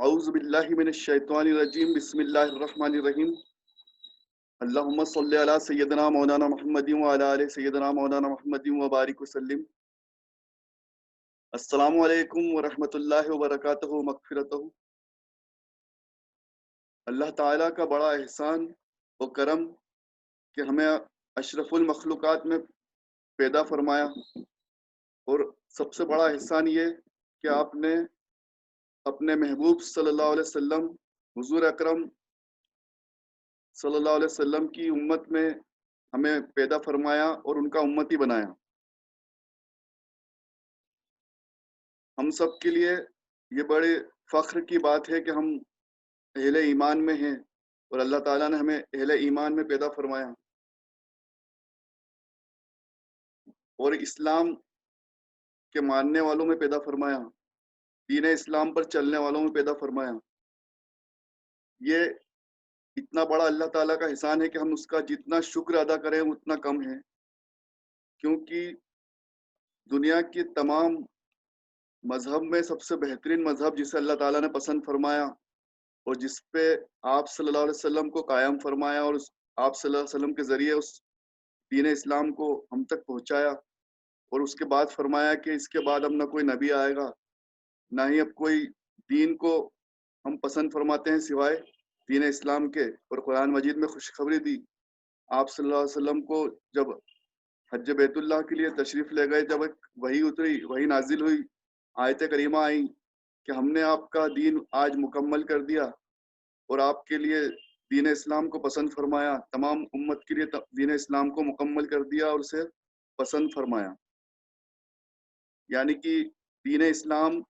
اعوذ باللہ من الشیطان الرجیم بسم اللہ الرحمن الرحیم اللہم صلی علی سیدنا مولانا محمد وعلی آل سیدنا مولانا محمد وبارک وسلم۔ السلام علیکم ورحمۃ اللہ وبرکاتہ مغفرتہ۔ اللہ تعالیٰ کا بڑا احسان و کرم کہ ہمیں اشرف المخلوقات میں پیدا فرمایا، اور سب سے بڑا احسان یہ کہ آپ نے اپنے محبوب صلی اللہ علیہ وسلم، حضور اکرم صلی اللہ علیہ وسلم کی امت میں ہمیں پیدا فرمایا اور ان کا امتی بنایا۔ ہم سب کے لیے یہ بڑے فخر کی بات ہے کہ ہم اہل ایمان میں ہیں، اور اللہ تعالیٰ نے ہمیں اہل ایمان میں پیدا فرمایا اور اسلام کے ماننے والوں میں پیدا فرمایا، دین اسلام پر چلنے والوں میں پیدا فرمایا۔ یہ اتنا بڑا اللہ تعالیٰ کا احسان ہے کہ ہم اس کا جتنا شکر ادا کریں اتنا کم ہے، کیونکہ دنیا کے تمام مذہب میں سب سے بہترین مذہب جسے اللہ تعالیٰ نے پسند فرمایا اور جس پہ آپ صلی اللہ علیہ وسلم کو قائم فرمایا، اور آپ صلی اللہ علیہ وسلم کے ذریعے اس دین اسلام کو ہم تک پہنچایا، اور اس کے بعد فرمایا کہ اس کے بعد اب نہ کوئی نبی آئے گا، نہ ہی اب کوئی دین کو ہم پسند فرماتے ہیں سوائے دین اسلام کے۔ اور قرآن مجید میں خوشخبری دی آپ صلی اللہ علیہ وسلم کو، جب حج بیت اللہ کے لیے تشریف لے گئے، جب ایک وحی اتری، وحی نازل ہوئی، آیت کریمہ آئیں کہ ہم نے آپ کا دین آج مکمل کر دیا اور آپ کے لیے دین اسلام کو پسند فرمایا، تمام امت کے لیے دین اسلام کو مکمل کر دیا اور اسے پسند فرمایا۔ یعنی کہ دین اسلام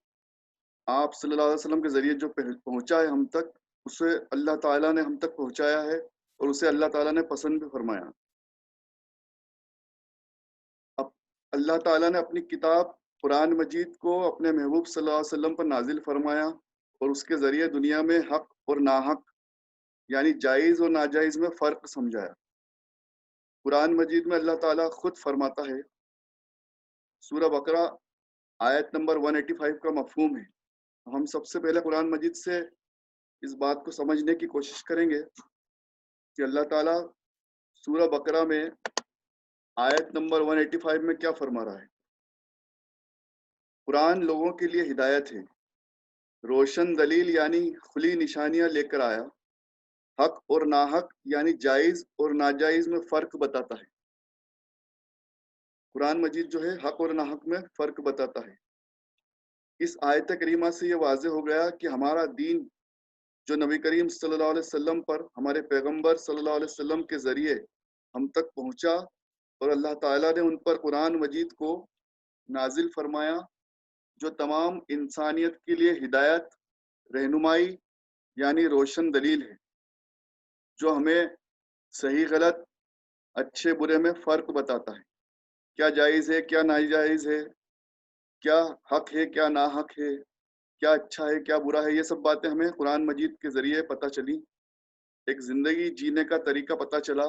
آپ صلی اللہ علیہ وسلم کے ذریعے جو پہنچا ہے ہم تک، اسے اللہ تعالیٰ نے ہم تک پہنچایا ہے اور اسے اللہ تعالیٰ نے پسند بھی فرمایا۔ اب اللہ تعالیٰ نے اپنی کتاب قرآن مجید کو اپنے محبوب صلی اللہ علیہ وسلم پر نازل فرمایا، اور اس کے ذریعے دنیا میں حق اور ناحق یعنی جائز اور ناجائز میں فرق سمجھایا۔ قرآن مجید میں اللہ تعالیٰ خود فرماتا ہے، سورہ بقرہ آیت نمبر 185 کا مفہوم ہے۔ ہم سب سے پہلے قرآن مجید سے اس بات کو سمجھنے کی کوشش کریں گے کہ اللہ تعالیٰ سورہ بقرہ میں آیت نمبر 185 میں کیا فرما رہا ہے۔ قرآن لوگوں کے لیے ہدایت ہے، روشن دلیل یعنی کھلی نشانیاں لے کر آیا، حق اور ناحق یعنی جائز اور ناجائز میں فرق بتاتا ہے۔ قرآن مجید جو ہے حق اور ناحق میں فرق بتاتا ہے۔ اس آیت کریمہ سے یہ واضح ہو گیا کہ ہمارا دین جو نبی کریم صلی اللہ علیہ وسلم پر، ہمارے پیغمبر صلی اللہ علیہ وسلم کے ذریعے ہم تک پہنچا، اور اللہ تعالیٰ نے ان پر قرآن مجید کو نازل فرمایا، جو تمام انسانیت کے لیے ہدایت، رہنمائی یعنی روشن دلیل ہے، جو ہمیں صحیح غلط، اچھے برے میں فرق بتاتا ہے، کیا جائز ہے کیا ناجائز ہے، کیا حق ہے کیا ناحق ہے، کیا اچھا ہے کیا برا ہے۔ یہ سب باتیں ہمیں قرآن مجید کے ذریعے پتہ چلی، ایک زندگی جینے کا طریقہ پتہ چلا،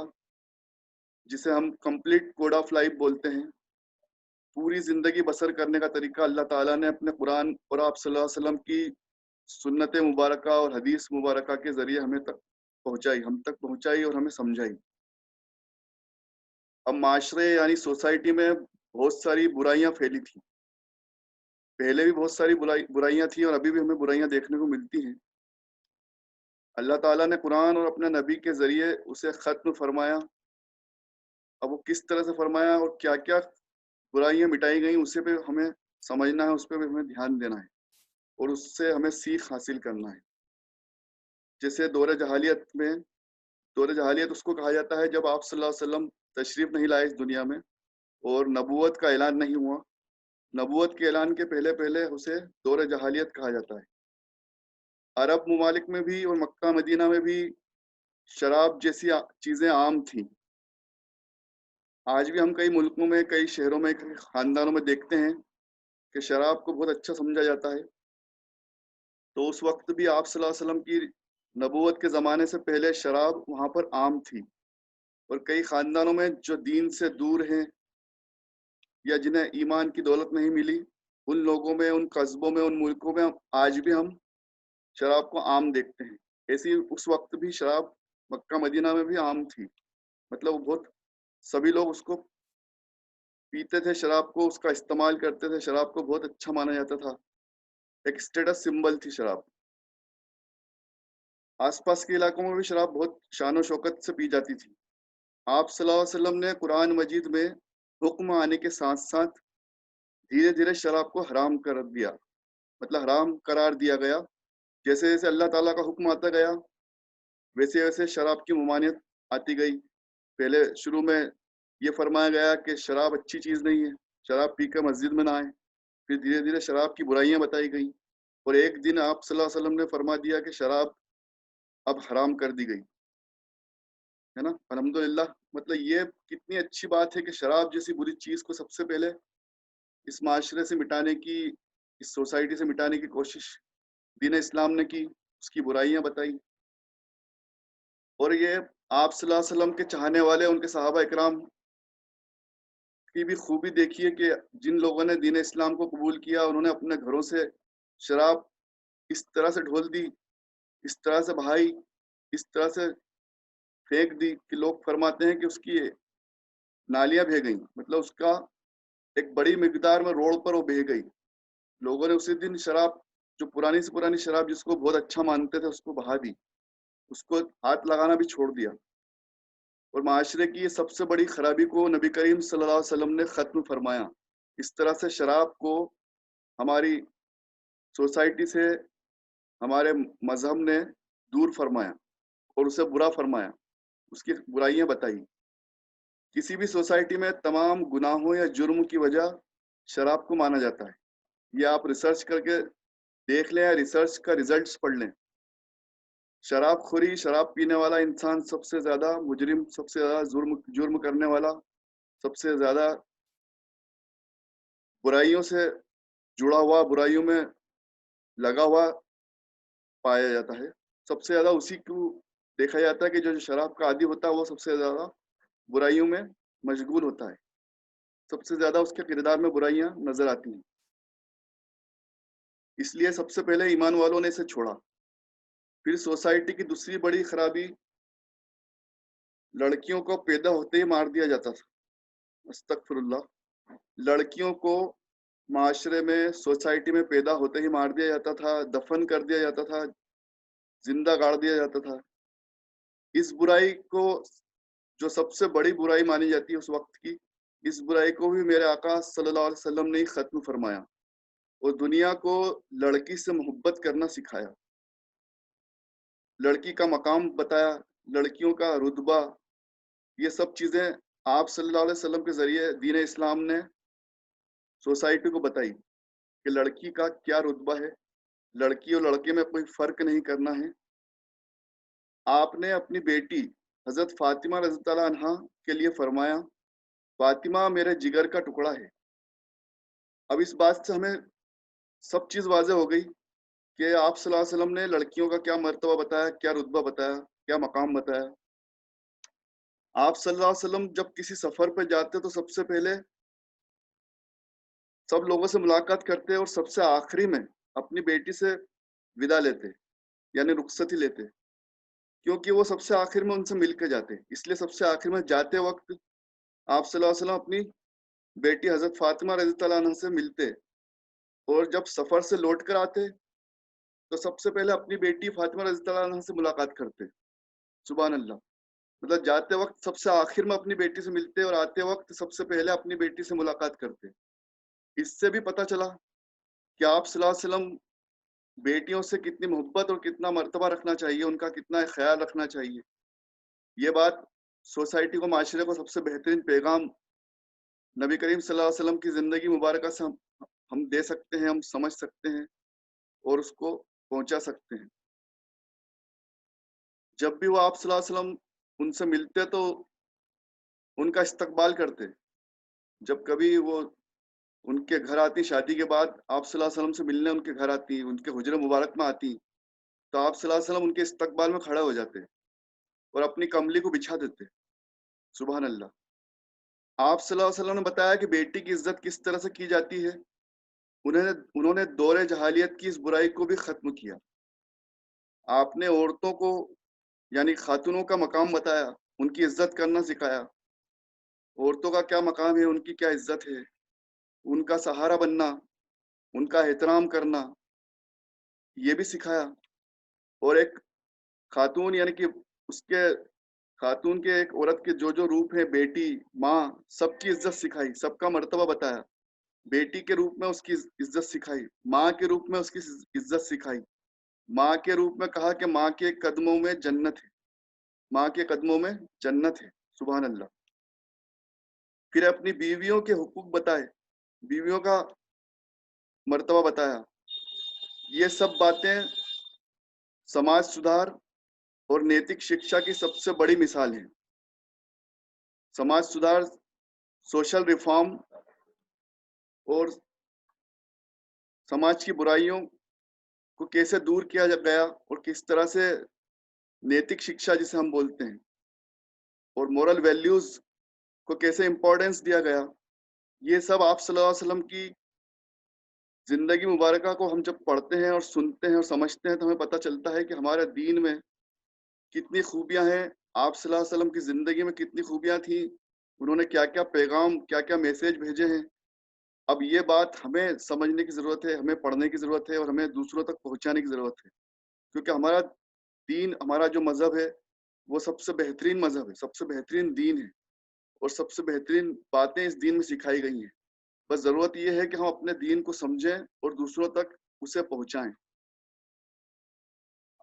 جسے ہم کمپلیٹ کوڈ آف لائف بولتے ہیں۔ پوری زندگی بسر کرنے کا طریقہ اللہ تعالیٰ نے اپنے قرآن اور آپ صلی اللہ علیہ وسلم کی سنت مبارکہ اور حدیث مبارکہ کے ذریعے ہمیں تک پہنچائی اور ہمیں سمجھائی۔ اب معاشرے یعنی سوسائٹی میں بہت ساری برائیاں پھیلی تھیں، پہلے بھی بہت ساری برائیاں تھیں اور ابھی بھی ہمیں برائیاں دیکھنے کو ملتی ہیں۔ اللہ تعالیٰ نے قرآن اور اپنے نبی کے ذریعے اسے ختم فرمایا۔ اب وہ کس طرح سے فرمایا اور کیا کیا برائیاں مٹائی گئیں، اسے پہ ہمیں سمجھنا ہے، اس پہ بھی ہمیں دھیان دینا ہے اور اس سے ہمیں سیکھ حاصل کرنا ہے۔ جیسے دور جہالیت اس کو کہا جاتا ہے جب آپ صلی اللہ علیہ وسلم تشریف نہیں لائے اس دنیا میں اور نبوت کا اعلان نہیں ہوا۔ نبوت کے اعلان کے پہلے پہلے اسے دور جہالیت کہا جاتا ہے۔ عرب ممالک میں بھی اور مکہ مدینہ میں بھی شراب جیسی چیزیں عام تھیں۔ آج بھی ہم کئی ملکوں میں، کئی شہروں میں، کئی خاندانوں میں دیکھتے ہیں کہ شراب کو بہت اچھا سمجھا جاتا ہے۔ تو اس وقت بھی آپ صلی اللہ علیہ وسلم کی نبوت کے زمانے سے پہلے شراب وہاں پر عام تھی، اور کئی خاندانوں میں جو دین سے دور ہیں یا جنہیں ایمان کی دولت نہیں ملی، ان لوگوں میں، ان قصبوں میں، ان ملکوں میں آج بھی ہم شراب کو عام دیکھتے ہیں، ایسی اس وقت بھی شراب مکہ مدینہ میں بھی عام تھی، مطلب وہ بہت سبھی لوگ اس کو پیتے تھے، شراب کو اس کا استعمال کرتے تھے، شراب کو بہت اچھا مانا جاتا تھا، ایک اسٹیٹس سمبل تھی شراب۔ آس پاس کے علاقوں میں بھی شراب بہت شان و شوکت سے پی جاتی تھی۔ آپ صلی اللہ علیہ وسلم نے قرآن مجید میں حکم آنے کے ساتھ ساتھ دھیرے دھیرے شراب کو حرام کر دیا، مطلب حرام قرار دیا گیا، جیسے جیسے اللہ تعالیٰ کا حکم آتا گیا ویسے ویسے شراب کی ممانعت آتی گئی۔ پہلے شروع میں یہ فرمایا گیا کہ شراب اچھی چیز نہیں ہے، شراب پی کر مسجد میں نہ آئے، پھر دھیرے دھیرے شراب کی برائیاں بتائی گئیں، اور ایک دن آپ صلی اللہ علیہ وسلم نے فرما دیا کہ شراب اب حرام کر دی گئی ہے نا، الحمدللہ۔ مطلب یہ کتنی اچھی بات ہے کہ شراب جیسی بری چیز کو سب سے پہلے اس معاشرے سے مٹانے کی، اس سوسائٹی سے مٹانے کی کوشش دین اسلام نے کی، اس کی برائیاں بتائی، اور یہ آپ صلی اللہ علیہ وسلم کے چاہنے والے ان کے صحابہ اکرام کی بھی خوبی دیکھیے کہ جن لوگوں نے دین اسلام کو قبول کیا انہوں نے اپنے گھروں سے شراب اس طرح سے ڈھول دی، اس طرح سے بہائی، اس طرح سے پھینک دی کہ لوگ فرماتے ہیں کہ اس کی نالیاں بہہ گئیں، مطلب اس کا ایک بڑی مقدار میں روڈ پر وہ بہہ گئی۔ لوگوں نے اسی دن شراب، جو پرانی سے پرانی شراب جس کو بہت اچھا مانتے تھے، اس کو بہا دی، اس کو ہاتھ لگانا بھی چھوڑ دیا، اور معاشرے کی یہ سب سے بڑی خرابی کو نبی کریم صلی اللہ علیہ وسلم نے ختم فرمایا۔ اس طرح سے شراب کو ہماری سوسائٹی سے ہمارے مذہب نے دور فرمایا اور اسے برا فرمایا، اس کی برائیاں بتائی۔ کسی بھی سوسائٹی میں تمام گناہوں یا جرم کی وجہ شراب کو مانا جاتا ہے، یہ آپ ریسرچ کر کے دیکھ لیں یا ریسرچ کا ریزلٹس پڑھ لیں۔ شراب خوری، شراب پینے والا انسان سب سے زیادہ مجرم، سب سے زیادہ جرم کرنے والا، سب سے زیادہ برائیوں سے جڑا ہوا، برائیوں میں لگا ہوا پایا جاتا ہے۔ سب سے زیادہ اسی کو دیکھا جاتا ہے کہ جو شراب کا عادی ہوتا ہے وہ سب سے زیادہ برائیوں میں مشغول ہوتا ہے، سب سے زیادہ اس کے کردار میں برائیاں نظر آتی ہیں۔ اس لیے سب سے پہلے ایمان والوں نے اسے چھوڑا۔ پھر سوسائٹی کی دوسری بڑی خرابی، لڑکیوں کو پیدا ہوتے ہی مار دیا جاتا تھا، استغفر اللہ، لڑکیوں کو معاشرے میں، سوسائٹی میں پیدا ہوتے ہی مار دیا جاتا تھا، دفن کر دیا جاتا تھا، زندہ گاڑ دیا جاتا تھا۔ اس برائی کو، جو سب سے بڑی برائی مانی جاتی ہے اس وقت کی، اس برائی کو بھی میرے آقا صلی اللہ علیہ وسلم نے ہی ختم فرمایا اور دنیا کو لڑکی سے محبت کرنا سکھایا، لڑکی کا مقام بتایا، لڑکیوں کا رتبہ، یہ سب چیزیں آپ صلی اللہ علیہ وسلم کے ذریعے دین اسلام نے سوسائٹی کو بتائی کہ لڑکی کا کیا رتبہ ہے، لڑکی اور لڑکے میں کوئی فرق نہیں کرنا ہے۔ آپ نے اپنی بیٹی حضرت فاطمہ رضی اللہ عنہا کے لیے فرمایا، فاطمہ میرے جگر کا ٹکڑا ہے۔ اب اس بات سے ہمیں سب چیز واضح ہو گئی کہ آپ صلی اللہ علیہ وسلم نے لڑکیوں کا کیا مرتبہ بتایا، کیا رتبہ بتایا، کیا مقام بتایا۔ آپ صلی اللہ علیہ وسلم جب کسی سفر پہ جاتے تو سب سے پہلے سب لوگوں سے ملاقات کرتے اور سب سے آخری میں اپنی بیٹی سے ودا لیتے، یعنی رخصتی لیتے، کیونکہ وہ سب سے آخر میں ان سے مل کے جاتے، اس لیے سب سے آخر میں جاتے وقت آپ صلی اللہ علیہ وسلم اپنی بیٹی حضرت فاطمہ رضی اللہ عنہ سے ملتے، اور جب سفر سے لوٹ کر آتے تو سب سے پہلے اپنی بیٹی فاطمہ رضی اللہ عنہ سے ملاقات کرتے۔ سبحان اللہ، مطلب جاتے وقت سب سے آخر میں اپنی بیٹی سے ملتے اور آتے وقت سب سے پہلے اپنی بیٹی سے ملاقات کرتے۔ اس سے بھی پتہ چلا کہ آپ صلی اللہ علیہ وسلم بیٹیوں سے کتنی محبت اور کتنا مرتبہ رکھنا چاہیے، ان کا کتنا خیال رکھنا چاہیے۔ یہ بات سوسائٹی کو، معاشرے کو سب سے بہترین پیغام نبی کریم صلی اللہ علیہ وسلم کی زندگی مبارکہ سے ہم دے سکتے ہیں، ہم سمجھ سکتے ہیں اور اس کو پہنچا سکتے ہیں۔ جب بھی وہ آپ صلی اللہ علیہ وسلم ان سے ملتے تو ان کا استقبال کرتے، جب کبھی وہ ان کے گھر آتی، شادی کے بعد آپ صلی اللہ علیہ وسلم سے ملنے ان کے گھر آتی، ان کے حجرہ مبارک میں آتی، تو آپ صلی اللہ علیہ وسلم ان کے استقبال میں کھڑے ہو جاتے اور اپنی کملی کو بچھا دیتے۔ سبحان اللہ۔ آپ صلی اللہ علیہ وسلم نے بتایا کہ بیٹی کی عزت کس طرح سے کی جاتی ہے، انہوں نے دور جہالیت کی اس برائی کو بھی ختم کیا۔ آپ نے عورتوں کو یعنی خاتونوں کا مقام بتایا، ان کی عزت کرنا سکھایا، عورتوں کا کیا مقام ہے، ان کی کیا عزت ہے، ان کا سہارا بننا، ان کا احترام کرنا، یہ بھی سکھایا۔ اور ایک خاتون یعنی کہ اس کے خاتون کے ایک عورت کے جو روپ ہیں، بیٹی، ماں، سب کی عزت سکھائی، سب کا مرتبہ بتایا۔ بیٹی کے روپ میں اس کی عزت سکھائی، ماں کے روپ میں اس کی عزت سکھائی، ماں کے روپ میں کہا کہ ماں کے قدموں میں جنت ہے، ماں کے قدموں میں جنت ہے، سبحان اللہ۔ پھر اپنی بیویوں کے حقوق بتائے، بیویوں کا مرتبہ بتایا۔ یہ سب باتیں سماج سدھار اور نیتک شکشا کی سب سے بڑی مثال ہیں۔ سماج سدھار، سوشل ریفارم اور سماج کی برائیوں کو کیسے دور کیا گیا اور کس طرح سے نیتک شکشا جسے ہم بولتے ہیں اور مورل ویلیوز کو کیسے امپورٹنس دیا گیا، یہ سب آپ صلی اللہ علیہ وسلم کی زندگی مبارکہ کو ہم جب پڑھتے ہیں اور سنتے ہیں اور سمجھتے ہیں تو ہمیں پتہ چلتا ہے کہ ہمارے دین میں کتنی خوبیاں ہیں، آپ صلی اللہ علیہ وسلم کی زندگی میں کتنی خوبیاں تھیں، انہوں نے کیا کیا پیغام، کیا کیا میسیج بھیجے ہیں۔ اب یہ بات ہمیں سمجھنے کی ضرورت ہے، ہمیں پڑھنے کی ضرورت ہے اور ہمیں دوسروں تک پہنچانے کی ضرورت ہے، کیونکہ ہمارا دین، ہمارا جو مذہب ہے وہ سب سے بہترین مذہب ہے، سب سے بہترین دین ہے اور سب سے بہترین باتیں اس دین میں سکھائی گئی ہیں۔ بس ضرورت یہ ہے کہ ہم اپنے دین کو سمجھیں اور دوسروں تک اسے پہنچائیں۔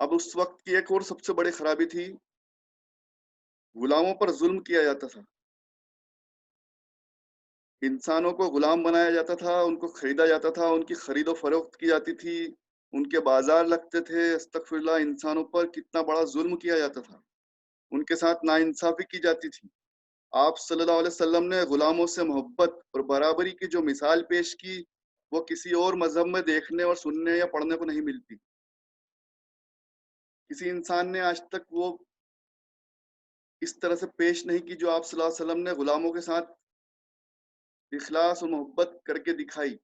اب اس وقت کی ایک اور سب سے بڑی خرابی تھی، غلاموں پر ظلم کیا جاتا تھا، انسانوں کو غلام بنایا جاتا تھا، ان کو خریدا جاتا تھا، ان کی خرید و فروخت کی جاتی تھی، ان کے بازار لگتے تھے۔ استغفر اللہ، انسانوں پر کتنا بڑا ظلم کیا جاتا تھا، ان کے ساتھ ناانصافی کی جاتی تھی۔ آپ صلی اللہ علیہ وسلم نے غلاموں سے محبت اور برابری کی جو مثال پیش کی، وہ کسی اور مذہب میں دیکھنے اور سننے یا پڑھنے کو نہیں ملتی۔ کسی انسان نے آج تک وہ اس طرح سے پیش نہیں کی جو آپ صلی اللہ علیہ وسلم نے غلاموں کے ساتھ اخلاص اور محبت کر کے دکھائی۔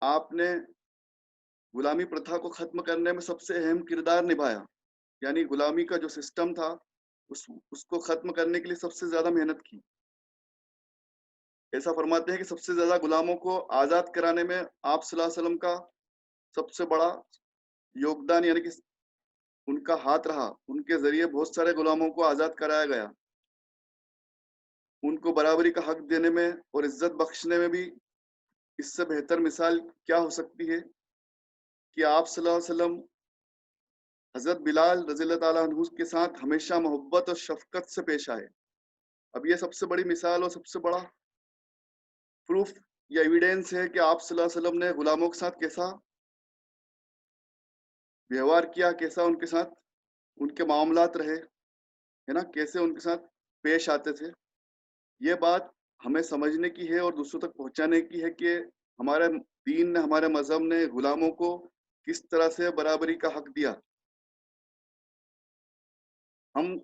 آپ نے غلامی پرتھا کو ختم کرنے میں سب سے اہم کردار نبھایا، یعنی غلامی کا جو سسٹم تھا اس کو ختم کرنے کے لیے سب سے زیادہ محنت کی۔ ایسا فرماتے ہیں کہ سب سے زیادہ غلاموں کو آزاد کرانے میں آپ صلی اللہ علیہ وسلم کا سب سے بڑا یوگدان یعنی کہ ان کا ہاتھ رہا، ان کے ذریعے بہت سارے غلاموں کو آزاد کرایا گیا۔ ان کو برابری کا حق دینے میں اور عزت بخشنے میں بھی اس سے بہتر مثال کیا ہو سکتی ہے کہ آپ صلی اللہ علیہ وسلم حضرت بلال رضی اللہ تعالیٰ عنہ کے ساتھ ہمیشہ محبت اور شفقت سے پیش آئے۔ اب یہ سب سے بڑی مثال اور سب سے بڑا پروف یا ایویڈینس ہے کہ آپ صلی اللہ علیہ وسلم نے غلاموں کے ساتھ کیسا ویوہار کیا، کیسا ان کے ساتھ ان کے معاملات رہے، ہے نا، کیسے ان کے ساتھ پیش آتے تھے۔ یہ بات ہمیں سمجھنے کی ہے اور دوسروں تک پہنچانے کی ہے کہ ہمارے دین نے، ہمارے مذہب نے غلاموں کو کس طرح سے برابری کا حق دیا۔ ہم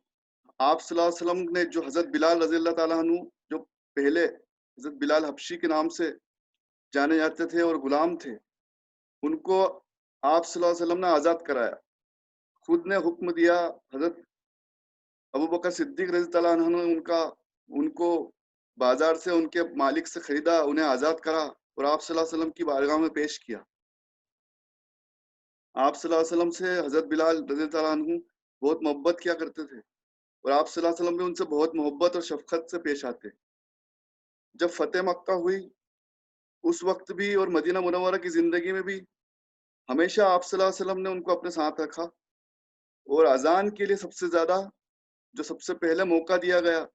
آپ صلی اللہ علیہ وسلم نے جو حضرت بلال رضی اللہ تعالیٰ عنہ، جو پہلے حضرت بلال حبشی کے نام سے جانے جاتے تھے اور غلام تھے، ان کو آپ صلی اللہ علیہ وسلم نے آزاد کرایا، خود نے حکم دیا۔ حضرت ابوبکر صدیق رضی اللہ عنہ نے ان کو بازار سے ان کے مالک سے خریدا، انہیں آزاد کرا اور آپ صلی اللہ علیہ وسلم کی بارگاہ میں پیش کیا۔ آپ صلی اللہ علیہ وسلم سے حضرت بلال رضی اللہ عنہ بہت محبت کیا کرتے تھے اور آپ صلی اللہ علیہ وسلم بھی ان سے بہت محبت اور شفقت سے پیش آتے۔ جب فتح مکہ ہوئی اس وقت بھی اور مدینہ منورہ کی زندگی میں بھی ہمیشہ آپ صلی اللہ علیہ وسلم نے ان کو اپنے ساتھ رکھا، اور اذان کے لیے سب سے زیادہ جو سب سے پہلے موقع دیا گیا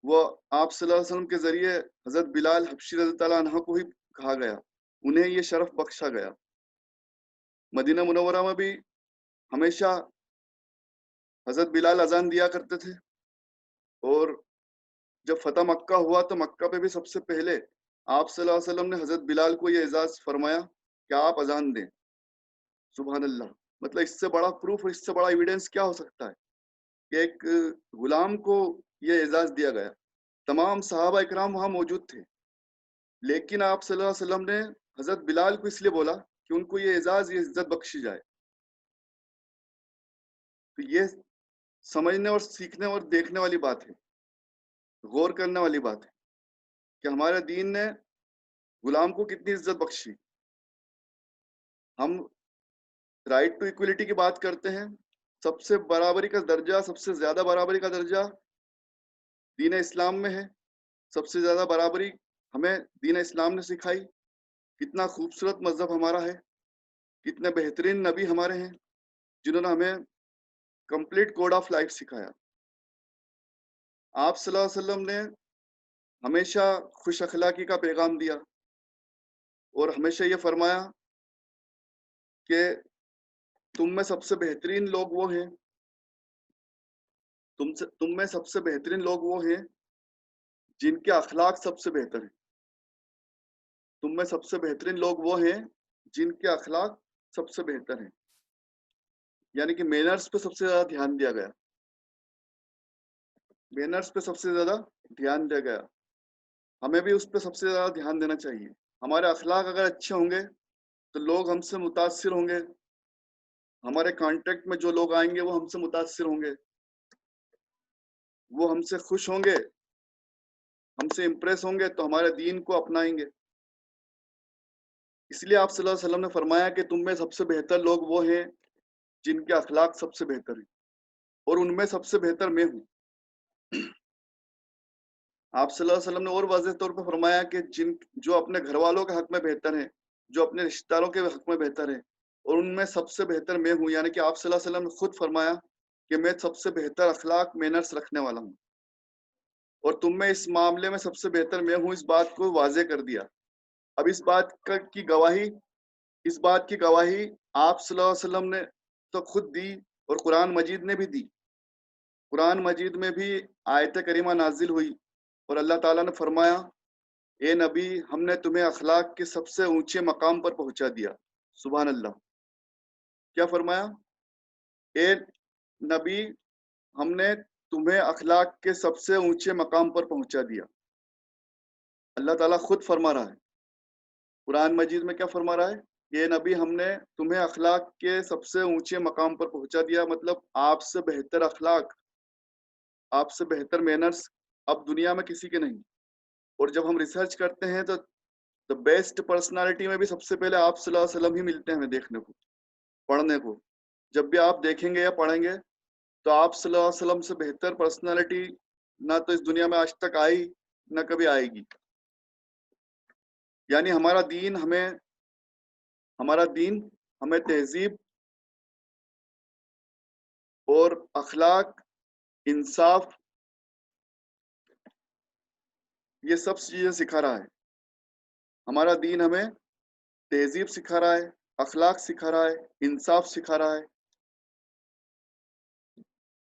وہ آپ صلی اللہ علیہ وسلم کے ذریعے حضرت بلال حبشی رضی اللہ عنہ کو ہی کہا گیا، انہیں یہ شرف بخشا گیا۔ مدینہ منورہ میں بھی ہمیشہ حضرت بلال اذان دیا کرتے تھے، اور جب فتح مکہ ہوا تو مکہ پہ بھی سب سے پہلے آپ صلی اللہ علیہ وسلم نے حضرت بلال کو یہ اعزاز فرمایا کہ آپ اذان دیں۔ سبحان اللہ، مطلب اس سے بڑا پروف اور اس سے بڑا ایویڈنس کیا ہو سکتا ہے کہ ایک غلام کو یہ اعزاز دیا گیا۔ تمام صحابہ اکرام وہاں موجود تھے، لیکن آپ صلی اللہ علیہ وسلم نے حضرت بلال کو اس لیے بولا کہ ان کو یہ اعزاز، یہ عزت بخشی جائے۔ تو یہ سمجھنے اور سیکھنے اور دیکھنے والی بات ہے، غور کرنے والی بات ہے کہ ہمارے دین نے غلام کو کتنی عزت بخشی. ہم رائٹ ٹو ایکولیٹی کی بات کرتے ہیں، سب سے برابری کا درجہ، سب سے زیادہ برابری کا درجہ دین اسلام میں ہے. سب سے زیادہ برابری ہمیں دین اسلام نے سکھائی. کتنا خوبصورت مذہب ہمارا ہے، کتنے بہترین نبی ہمارے ہیں جنہوں نے ہمیں کمپلیٹ کوڈ آف لائف سکھایا. آپ صلی اللہ علیہ وسلم نے ہمیشہ خوش اخلاقی کا پیغام دیا اور ہمیشہ یہ فرمایا کہ تم میں سب سے بہترین لوگ وہ ہیں، تم میں سب سے بہترین لوگ وہ ہیں جن کے اخلاق سب سے بہتر ہیں. تم میں سب سے بہترین لوگ وہ ہیں جن کے اخلاق سب سے بہتر ہیں. یعنی کہ مینرز پہ سب سے زیادہ دھیان دیا گیا، مینرز پہ سب سے زیادہ دھیان دیا گیا. ہمیں بھی اس پہ سب سے زیادہ دھیان دینا چاہیے. ہمارے اخلاق اگر اچھے ہوں گے تو لوگ ہم سے متاثر ہوں گے، ہمارے کانٹیکٹ میں جو لوگ آئیں گے وہ ہم سے متاثر ہوں گے، وہ ہم سے خوش ہوں گے، ہم سے امپریس ہوں گے تو ہمارے دین کو اپنائیں گے. اس لیے آپ صلی اللہ علیہ وسلم نے فرمایا کہ تم میں سب سے بہتر لوگ وہ ہیں جن کے اخلاق سب سے بہتر ہیں، اور ان میں سب سے بہتر میں ہوں. آپ صلی اللہ علیہ وسلم نے اور واضح طور پہ فرمایا کہ جو اپنے گھر والوں کے حق میں بہتر ہیں، جو اپنے رشتہ داروں کے حق میں بہتر ہیں، اور ان میں سب سے بہتر میں ہوں. یعنی کہ آپ صلی اللہ علیہ وسلم نے خود فرمایا کہ میں سب سے بہتر اخلاق مینرز رکھنے والا ہوں، اور تم میں اس معاملے میں سب سے بہتر میں ہوں. اس بات کو واضح کر دیا. اب اس بات کی گواہی آپ صلی اللہ علیہ وسلم نے تو خود دی اور قرآن مجید نے بھی دی. قرآن مجید میں بھی آیت کریمہ نازل ہوئی اور اللہ تعالیٰ نے فرمایا اے نبی ہم نے تمہیں اخلاق کے سب سے اونچے مقام پر پہنچا دیا. سبحان اللہ. کیا فرمایا؟ اے نبی ہم نے تمہیں اخلاق کے سب سے اونچے مقام پر پہنچا دیا. اللہ تعالیٰ خود فرما رہا ہے قرآن مجید میں. کیا فرما رہا ہے؟ یہ نبی ہم نے تمہیں اخلاق کے سب سے اونچے مقام پر پہنچا دیا. مطلب آپ سے بہتر اخلاق، آپ سے بہتر مینرز اب دنیا میں کسی کے نہیں. اور جب ہم ریسرچ کرتے ہیں تو بیسٹ پرسنالٹی میں بھی سب سے پہلے آپ صلی اللہ علیہ وسلم ہی ملتے ہیں ہمیں دیکھنے کو، پڑھنے کو. جب بھی آپ دیکھیں گے یا پڑھیں گے تو آپ صلی اللہ علیہ وسلم سے بہتر پرسنالٹی نہ تو اس دنیا میں آج تک آئی نہ کبھی آئے گی. یعنی ہمارا دین ہمیں تہذیب اور اخلاق، انصاف، یہ سب چیزیں سکھا رہا ہے. ہمارا دین ہمیں تہذیب سکھا رہا ہے، اخلاق سکھا رہا ہے، انصاف سکھا رہا ہے.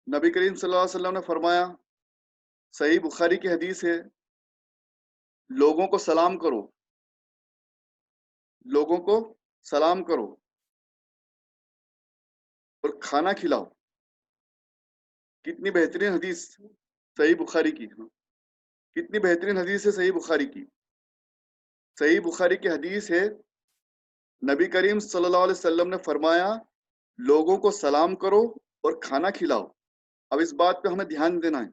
نبی کریم صلی اللہ علیہ وسلم نے فرمایا، صحیح بخاری کی حدیث ہے، لوگوں کو سلام کرو، لوگوں کو سلام کرو اور کھانا کھلاؤ. کتنی بہترین حدیث صحیح بخاری کی، کتنی بہترین حدیث ہے صحیح بخاری کی. صحیح بخاری کی حدیث ہے، نبی کریم صلی اللہ علیہ وسلم نے فرمایا لوگوں کو سلام کرو اور کھانا کھلاؤ. اب اس بات پہ ہمیں دھیان دینا ہے.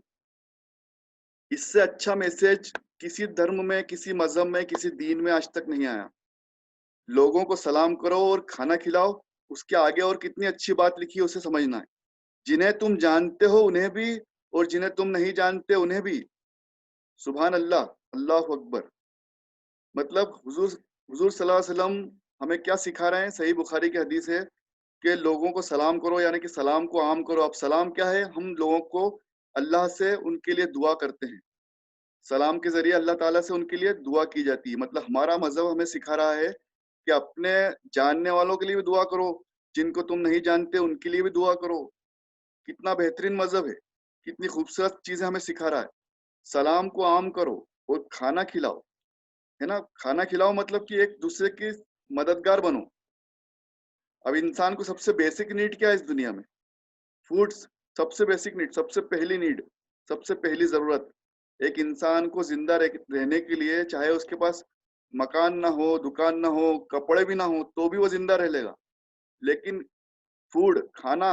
اس سے اچھا میسج کسی دھرم میں، کسی مذہب میں، کسی دین میں آج تک نہیں آیا. لوگوں کو سلام کرو اور کھانا کھلاؤ، اس کے آگے اور کتنی اچھی بات لکھی ہے اسے سمجھنا ہے. جنہیں تم جانتے ہو انہیں بھی اور جنہیں تم نہیں جانتے انہیں بھی. سبحان اللہ، اللہ اکبر. مطلب حضور صلی اللہ علیہ وسلم ہمیں کیا سکھا رہے ہیں؟ صحیح بخاری کی حدیث ہے کہ لوگوں کو سلام کرو، یعنی کہ سلام کو عام کرو. اب سلام کیا ہے؟ ہم لوگوں کو اللہ سے ان کے لیے دعا کرتے ہیں. سلام کے ذریعے اللہ تعالیٰ سے ان کے لیے دعا کی جاتی ہے. مطلب ہمارا مذہب ہمیں سکھا رہا ہے کہ اپنے جاننے والوں کے لیے بھی دعا کرو، جن کو تم نہیں جانتے ان کے لیے بھی دعا کرو. کتنا بہترین مذہب ہے، کتنی خوبصورت چیزیں ہمیں سکھا رہا ہے. سلام کو عام کرو اور کھانا کھلاؤ، ہے نا. کھانا کھلاؤ مطلب کہ ایک دوسرے کی مددگار بنو. اب انسان کو سب سے بیسک نیڈ کیا ہے اس دنیا میں؟ فوڈس. سب سے بیسک نیڈ، سب سے پہلی نیڈ، سب سے پہلی ضرورت ایک انسان کو زندہ رہنے کے لیے، چاہے اس کے پاس مکان نہ ہو، دکان نہ ہو، کپڑے بھی نہ ہو، تو بھی وہ زندہ رہ لے گا. لیکن فوڈ، کھانا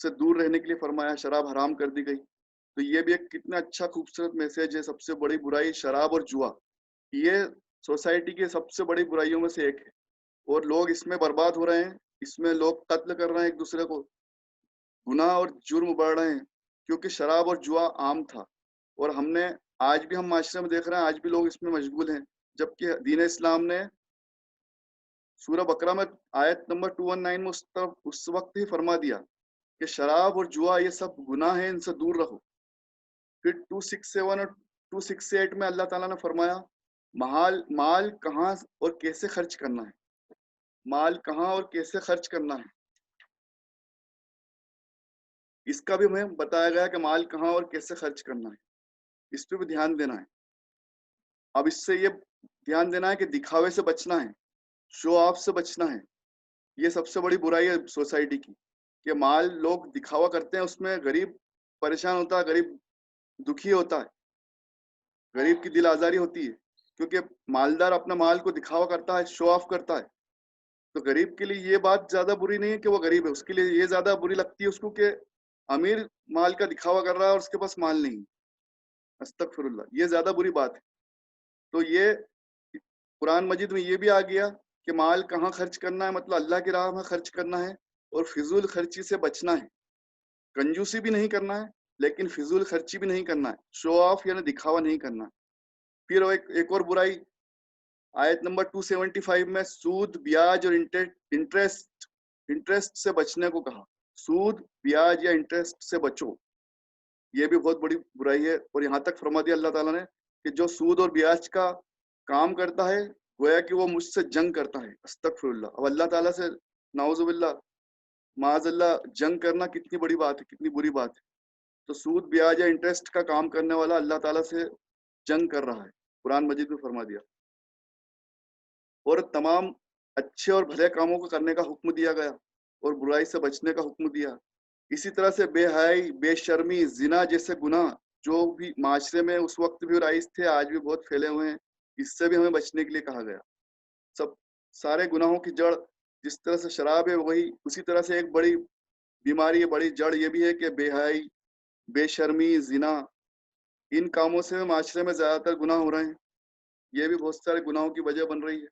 سے دور رہنے کے لیے فرمایا، شراب حرام کر دی گئی. تو یہ بھی ایک کتنا اچھا خوبصورت میسج ہے. سب سے بڑی برائی شراب اور جوا، یہ سوسائٹی کی سب سے بڑی برائیوں میں سے ایک ہے، اور لوگ اس میں برباد ہو رہے ہیں. اس میں لوگ قتل کر رہے ہیں ایک دوسرے کو، گناہ اور جرم بڑھ رہے ہیں، کیونکہ شراب اور جوا عام تھا. اور آج بھی ہم معاشرے میں دیکھ رہے ہیں، آج بھی لوگ اس میں مشغول ہیں. جبکہ دین اسلام نے سورہ بقرہ میں آیت نمبر 219 میں اس وقت ہی فرما دیا کہ شراب اور جوا یہ سب گناہ ہیں، ان سے دور رہو. پھر 267 اور 268 میں اللہ تعالیٰ نے فرمایا مال کہاں اور کیسے خرچ کرنا ہے. مال کہاں اور کیسے خرچ کرنا ہے، اس کا بھی ہمیں بتایا گیا کہ مال کہاں اور کیسے خرچ کرنا ہے. اس پہ بھی دھیان دینا ہے. اب اس سے یہ دھیان دینا ہے کہ دکھاوے سے بچنا ہے، شو آف سے بچنا ہے. یہ سب سے بڑی برائی ہے سوسائٹی کی کہ مال لوگ دکھاوا کرتے ہیں، اس میں غریب پریشان ہوتا ہے، غریب دکھی ہوتا ہے، غریب کی دل آزاری ہوتی ہے. کیونکہ مالدار اپنا مال کو دکھاوا کرتا ہے، شو آف کرتا ہے. تو غریب کے لیے یہ بات زیادہ بری نہیں ہے کہ وہ غریب ہے، اس کے لیے یہ زیادہ بری لگتی ہے اس کو کہ امیر مال کا دکھاوا کر رہا ہے اور اس کے پاس مال نہیں. استغفر اللہ، یہ زیادہ بری بات ہے. تو یہ قرآن مجید میں یہ بھی آ گیا کہ مال کہاں خرچ کرنا ہے، مطلب اللہ کی راہ میں خرچ کرنا ہے، اور فضول خرچی سے بچنا ہے. کنجوسی بھی نہیں کرنا ہے، لیکن فضول خرچی بھی نہیں کرنا ہے، شو آف یعنی دکھاوا نہیں کرنا ہے. پھر ایک اور برائی آیت نمبر 275 میں سود، بیاج اور انٹرسٹ سے بچنے کو کہا. سود، بیاج یا انٹرسٹ سے بچو، یہ بھی بہت بڑی برائی ہے. اور یہاں تک فرما دیا اللہ تعالیٰ نے کہ جو سود اور بیاج کا کام کرتا ہے گویا کہ وہ مجھ سے جنگ کرتا ہے. استغفر اللہ. اب اللہ تعالیٰ سے نعوذ باللہ معاذ اللہ جنگ کرنا کتنی بڑی بات ہے، کتنی بری بات ہے. تو سود، بیاج یا انٹرسٹ کا کام کرنے والا اللہ تعالیٰ سے جنگ کر رہا ہے، قرآن مجید میں فرما دیا. اور تمام اچھے اور بھلے کاموں کو کرنے کا حکم دیا گیا اور برائی سے بچنے کا حکم دیا. اسی طرح سے بے حیائی، بے شرمی، زنا جیسے گناہ جو بھی معاشرے میں اس وقت بھی رائج تھے، آج بھی بہت پھیلے ہوئے ہیں، اس سے بھی ہمیں بچنے کے لیے کہا گیا. سارے گناہوں کی جڑ جس طرح سے شراب ہے، وہی اسی طرح سے ایک بڑی بیماری ہے، بڑی جڑ یہ بھی ہے کہ بے حیائی، بے شرمی، زنا، ان کاموں سے معاشرے میں زیادہ تر گناہ ہو رہے ہیں. یہ بھی بہت سارے گناہوں کی وجہ بن رہی ہے.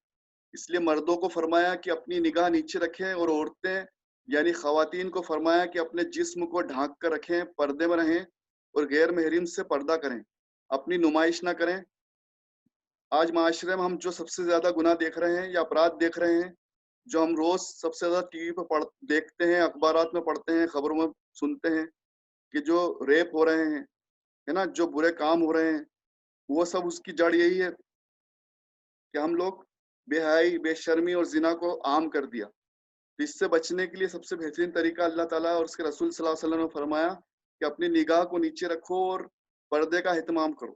اس لیے مردوں کو فرمایا کہ اپنی نگاہ نیچے رکھیں، اور عورتیں یعنی خواتین کو فرمایا کہ اپنے جسم کو ڈھانک کر رکھیں، پردے میں رہیں اور غیر محرم سے پردہ کریں، اپنی نمائش نہ کریں. آج معاشرے میں ہم جو سب سے زیادہ گناہ دیکھ رہے ہیں یا اپرادھ دیکھ رہے ہیں، جو ہم روز سب سے زیادہ ٹی وی پہ دیکھتے ہیں، اخبارات میں پڑھتے ہیں، خبروں میں سنتے ہیں کہ جو ریپ ہو رہے ہیں، ہے نا، جو برے کام ہو رہے ہیں، وہ سب اس کی جڑ یہی ہے کہ ہم لوگ بے حیائی، بے شرمی اور زنا کو عام کر دیا. تو اس سے بچنے کے لیے سب سے بہترین طریقہ اللہ تعالیٰ اور اس کے رسول صلی اللہ علیہ وسلم نے فرمایا کہ اپنی نگاہ کو نیچے رکھو اور پردے کا اہتمام کرو.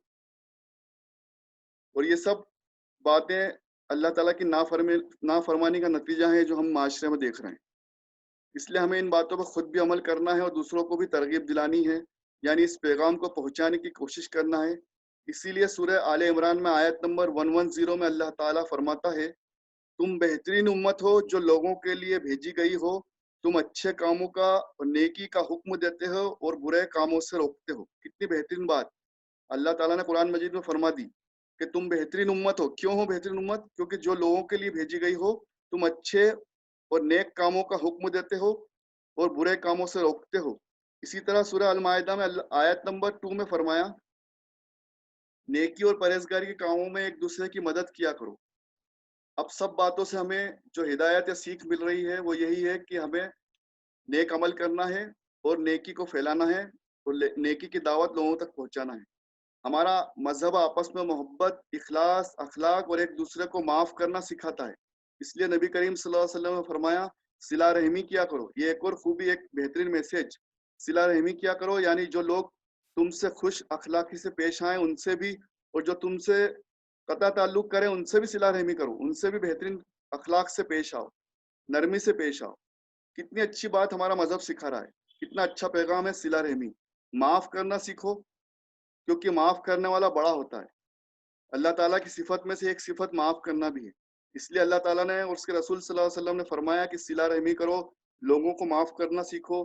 اور یہ سب باتیں اللہ تعالیٰ کی نافرمانی کا نتیجہ ہے جو ہم معاشرے میں دیکھ رہے ہیں. اس لیے ہمیں ان باتوں پر خود بھی عمل کرنا ہے اور دوسروں کو بھی ترغیب دلانی ہے، یعنی اس پیغام کو پہنچانے کی کوشش کرنا ہے. اسی لیے سورہ آل عمران میں آیت نمبر 110 میں اللہ تعالیٰ فرماتا ہے تم بہترین امت ہو جو لوگوں کے لیے بھیجی گئی ہو، تم اچھے کاموں کا اور نیکی کا حکم دیتے ہو اور برے کاموں سے روکتے ہو. کتنی بہترین بات اللہ تعالیٰ نے قرآن مجید میں فرما دی کہ تم بہترین امت ہو. کیوں ہو بہترین امت؟ کیونکہ جو لوگوں کے لیے بھیجی گئی ہو، تم اچھے اور نیک کاموں کا حکم دیتے ہو اور برے کاموں سے روکتے ہو. اسی طرح سورہ المائدہ میں آیت نمبر 2 میں فرمایا نیکی اور پرہیزگاری کے کاموں میں ایک دوسرے کی مدد کیا کرو. اب سب باتوں سے ہمیں جو ہدایت یا سیکھ مل رہی ہے وہ یہی ہے کہ ہمیں نیک عمل کرنا ہے اور نیکی کو پھیلانا ہے اور نیکی کی دعوت لوگوں تک پہنچانا ہے. ہمارا مذہب آپس میں محبت، اخلاص، اخلاق اور ایک دوسرے کو معاف کرنا سکھاتا ہے. اس لیے نبی کریم صلی اللہ علیہ وسلم نے فرمایا صلہ رحمی کیا کرو. یہ ایک اور خوبی، ایک بہترین میسج، صلہ رحمی کیا کرو، یعنی جو لوگ تم سے خوش اخلاقی سے پیش آئیں ان سے بھی، اور جو تم سے قطع تعلق کریں ان سے بھی صلہ رحمی کرو، ان سے بھی بہترین اخلاق سے پیش آؤ، نرمی سے پیش آؤ. کتنی اچھی بات ہمارا مذہب سکھا رہا ہے، کتنا اچھا پیغام ہے صلہ رحمی. معاف کرنا سیکھو کیونکہ معاف کرنے والا بڑا ہوتا ہے. اللہ تعالیٰ کی صفت میں سے ایک صفت معاف کرنا بھی ہے. اس لیے اللہ تعالیٰ نے اور اس کے رسول صلی اللہ علیہ وسلم نے فرمایا کہ صلہ رحمی کرو، لوگوں کو معاف کرنا سیکھو.